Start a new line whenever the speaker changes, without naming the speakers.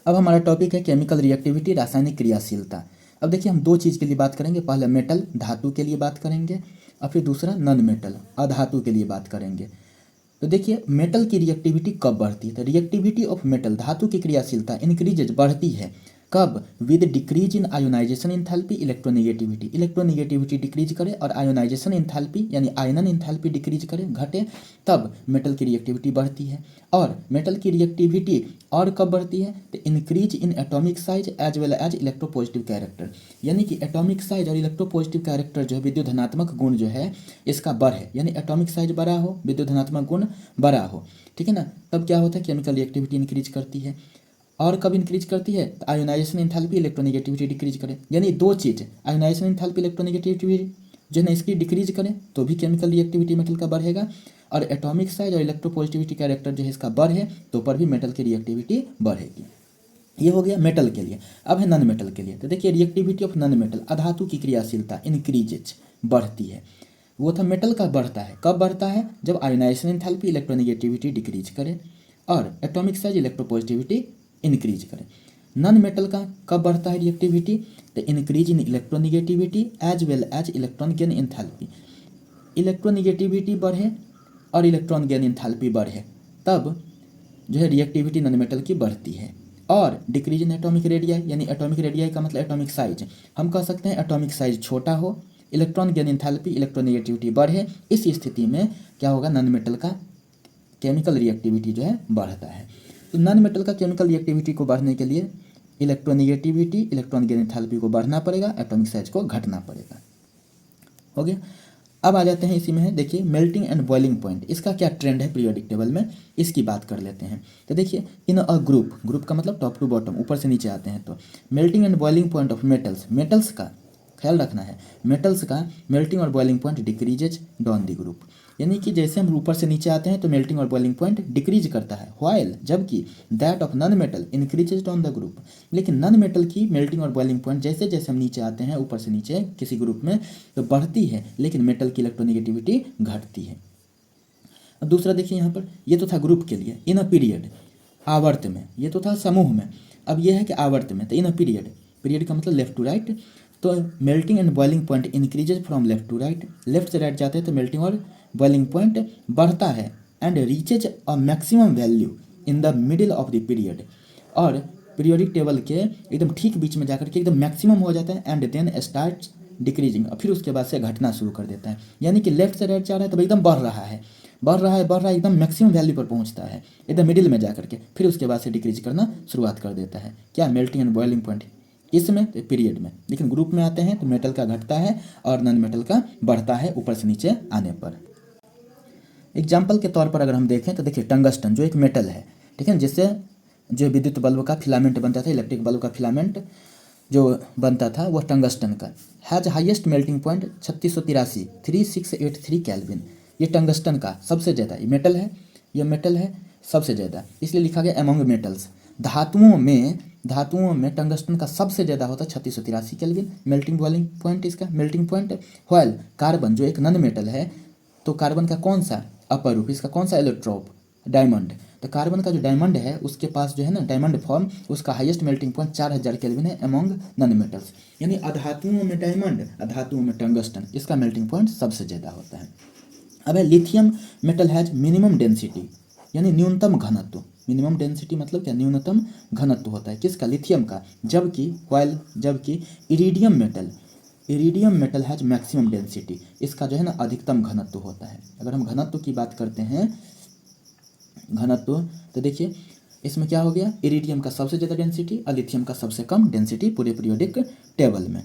अब हमारा टॉपिक है केमिकल रिएक्टिविटी, रासायनिक क्रियाशीलता। अब देखिए हम दो चीज़ के लिए बात करेंगे, पहले मेटल धातु के लिए बात करेंगे और फिर दूसरा नॉन मेटल अधातु के लिए बात करेंगे। तो देखिए मेटल की रिएक्टिविटी कब बढ़ती है, तो रिएक्टिविटी ऑफ मेटल धातु की क्रियाशीलता इंक्रीजेज बढ़ती है कब, with decrease in ionisation enthalpy electronegativity, electronegativity decrease करे और आयोनाइजेशन इंथैल्पी यानी आयनन इंथैल्पी डिक्रीज करे घटे, तब मेटल की रिएक्टिविटी बढ़ती है। और मेटल की रिएक्टिविटी और कब बढ़ती है, तो increase in atomic size as well as electropositive character, यानी कि एटॉमिक साइज और इलेक्ट्रोपॉजिटिव कैरेक्टर जो है विद्युत धनात्मक गुण जो है इसका बढ़े, यानी एटॉमिक साइज बड़ा हो विद्युत धनात्मक गुण बड़ा हो, ठीक है ना, तब क्या होता है केमिकल रिएक्टिविटी इंक्रीज करती है। और कब इंक्रीज करती है, तो आयोनाइजेशन इंथैल्पी इलेक्ट्रोनेगेटिविटी डिक्रीज करे, यानी दो चीज़ आयोनाइजेशन इंथैल्पी इलेक्ट्रोनेगेटिविटी जो है ना इसकी डिक्रीज करें तो भी केमिकल रिएक्टिविटी मेटल का बढ़ेगा, और एटॉमिक साइज और इलेक्ट्रोपॉजिटिविटी कैरेक्टर जो है इसका बढ़े तो पर भी मेटल की रिएक्टिविटी बढ़ेगी। ये हो गया मेटल के लिए। अब है नॉन मेटल के लिए, तो देखिए रिएक्टिविटी ऑफ नॉन मेटल अधातु की क्रियाशीलता इंक्रीजेज बढ़ती है। वो था मेटल का बढ़ता है, कब बढ़ता है, जब आयोनाइजेशन एंथैल्पी इलेक्ट्रोनेगेटिविटी डिक्रीज करे और एटॉमिक साइज इलेक्ट्रोपॉजिटिविटी इंक्रीज करे। नॉन मेटल का कब बढ़ता है रिएक्टिविटी, तो increase in electronegativity as well as electron gain enthalpy, electronegativity बढ़े और इलेक्ट्रॉन गेन एंथैल्पी बढ़े तब जो है रिएक्टिविटी नॉन मेटल की बढ़ती है। और डिक्रीज इन एटॉमिक रेडियाई, यानी एटॉमिक रेडियाई का मतलब एटॉमिक साइज, हम कह सकते हैं एटॉमिक साइज छोटा हो, इलेक्ट्रॉन गेन एंथैल्पी इलेक्ट्रोनेगेटिविटी बढ़े, इस स्थिति में क्या होगा, नॉन मेटल का केमिकल रिएक्टिविटी जो है बढ़ता है। तो नॉन मेटल का केमिकल रिएक्टिविटी को बढ़ने के लिए इलेक्ट्रोनेगेटिविटी इलेक्ट्रॉन गेन एंथैल्पी को बढ़ना पड़ेगा, एटॉमिक साइज को घटना पड़ेगा। हो गया। अब आ जाते हैं इसी में है, देखिए मेल्टिंग एंड बॉइलिंग पॉइंट, इसका क्या ट्रेंड है पीरियोडिक टेबल में, इसकी बात कर लेते हैं। तो देखिए इन अ ग्रुप, ग्रुप का मतलब टॉप टू बॉटम ऊपर से नीचे आते हैं, तो melting and boiling point of metals, metals का ख्याल रखना है, मेटल्स का मेल्टिंग और boiling point decreases down the group, यानी कि जैसे हम ऊपर से नीचे आते हैं तो मेल्टिंग और बॉइलिंग पॉइंट डिक्रीज करता है, व्हाइल जबकि that of non metal increases down the group, लेकिन नॉन मेटल की मेल्टिंग और बॉइलिंग पॉइंट जैसे जैसे हम नीचे आते हैं ऊपर से नीचे किसी ग्रुप में तो बढ़ती है, लेकिन मेटल की इलेक्ट्रोनेगेटिविटी घटती है। अब दूसरा देखिए यहाँ पर, ये तो था ग्रुप के लिए, इन अ पीरियड आवर्त में, ये तो था समूह में, अब ये है कि आवर्त में, तो इन अ पीरियड, पीरियड का मतलब लेफ्ट टू राइट, तो melting and boiling point increases from left to right, left से राइट जाते हैं तो मेल्टिंग और बॉइलिंग पॉइंट बढ़ता है and reaches a maximum value in the middle of the period, और पीरियोडिक टेबल के एकदम ठीक बीच में जाकर के एकदम मैक्सिमम हो जाता है एंड देन स्टार्ट डिक्रीजिंग, और फिर उसके बाद से घटना शुरू कर देता है, यानी कि लेफ्ट से राइट जा रहा है तो एकदम बढ़ रहा है बढ़ रहा है बढ़ रहा है एकदम मैक्सिमम वैल्यू पर पहुंचता है एकदम मिडिल में जाकर के, फिर उसके बाद से डिक्रीज करना शुरुआत कर देता है, क्या मेल्टिंग एंड बॉइलिंग पॉइंट इसमें पीरियड में। लेकिन ग्रुप में आते हैं तो मेटल का घटता है और नॉन मेटल का बढ़ता है ऊपर से नीचे आने पर। एग्जाम्पल के तौर पर अगर हम देखें तो देखिए टंगस्टन जो एक मेटल है, ठीक है, जिससे जो विद्युत बल्ब का फिलामेंट बनता था, इलेक्ट्रिक बल्ब का फिलामेंट जो बनता था वह टंगस्टन का, has highest melting point 3683 kelvin, ये टंगस्टन का सबसे ज़्यादा, ये मेटल है सबसे ज़्यादा, इसलिए लिखा गया एमंग मेटल्स। धातुओं में टंगस्टन का सबसे ज़्यादा होता है 3683 केल्विन मेल्टिंग बॉइलिंग पॉइंट, इसका मेल्टिंग पॉइंट। व्हाइल कार्बन जो एक नॉन मेटल है, तो कार्बन का कौन सा अपर रूप, इसका कौन सा इलेक्ट्रोप, डायमंड, तो कार्बन का जो डायमंड है उसके पास जो है ना डायमंड फॉर्म, उसका हाईएस्ट मेल्टिंग पॉइंट 4000 केल्विन है अमॉन्ग नॉन मेटल्स, यानी अधातुओं में डायमंड अधातुओं में टंगस्टन, इसका मेल्टिंग पॉइंट सबसे ज़्यादा होता है। अब है lithium metal has minimum density, यानी न्यूनतम घनत्व, मिनिमम डेंसिटी मतलब क्या, न्यूनतम घनत्व होता है किसका, लिथियम का, जबकि iridium metal has maximum density, इसका जो है ना अधिकतम घनत्व होता है। अगर हम घनत्व की बात करते हैं घनत्व, तो देखिए इसमें क्या हो गया, इरिडियम का सबसे ज़्यादा डेंसिटी और लिथियम का सबसे कम डेंसिटी पूरे पीरियोडिक टेबल में।